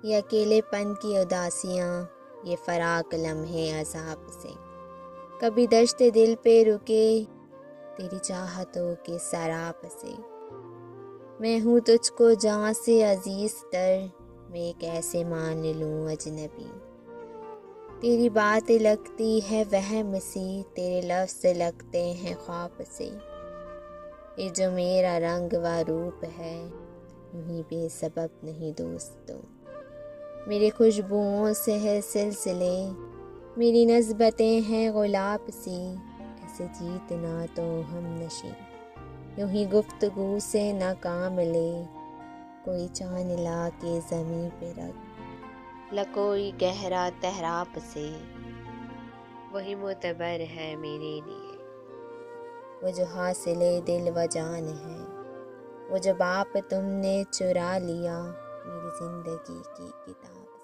یہ اکیلے پن کی اداسیاں، یہ فراق لمحے عذاب سے، کبھی دشت دل پہ رکے تیری چاہتوں کے سراب سے۔ میں ہوں تجھ کو جاں سے عزیز تر، میں کیسے مان لوں اجنبی۔ تیری بات لگتی ہے وہم سی، تیرے لفظ لگتے ہیں خواب سے۔ یہ جو میرا رنگ و روپ ہے، یوں ہی بے سبب نہیں دوستوں۔ میری خوشبوؤں سے ہے سلسلے، میری نسبتیں ہیں گلاب سی، ایسے جیتنا تو ہم نشیں، یوں ہی گفتگو سے نہ کام لے۔ کوئی چاند لا کے زمیں پہ رکھ، لکوئی گہرا تہراب سے، وہی معتبر ہے میرے لیے، وہ جو حاصل دل و جان ہے، وہ جو باپ تم نے چرا لیا میری زندگی کی کتاب سے۔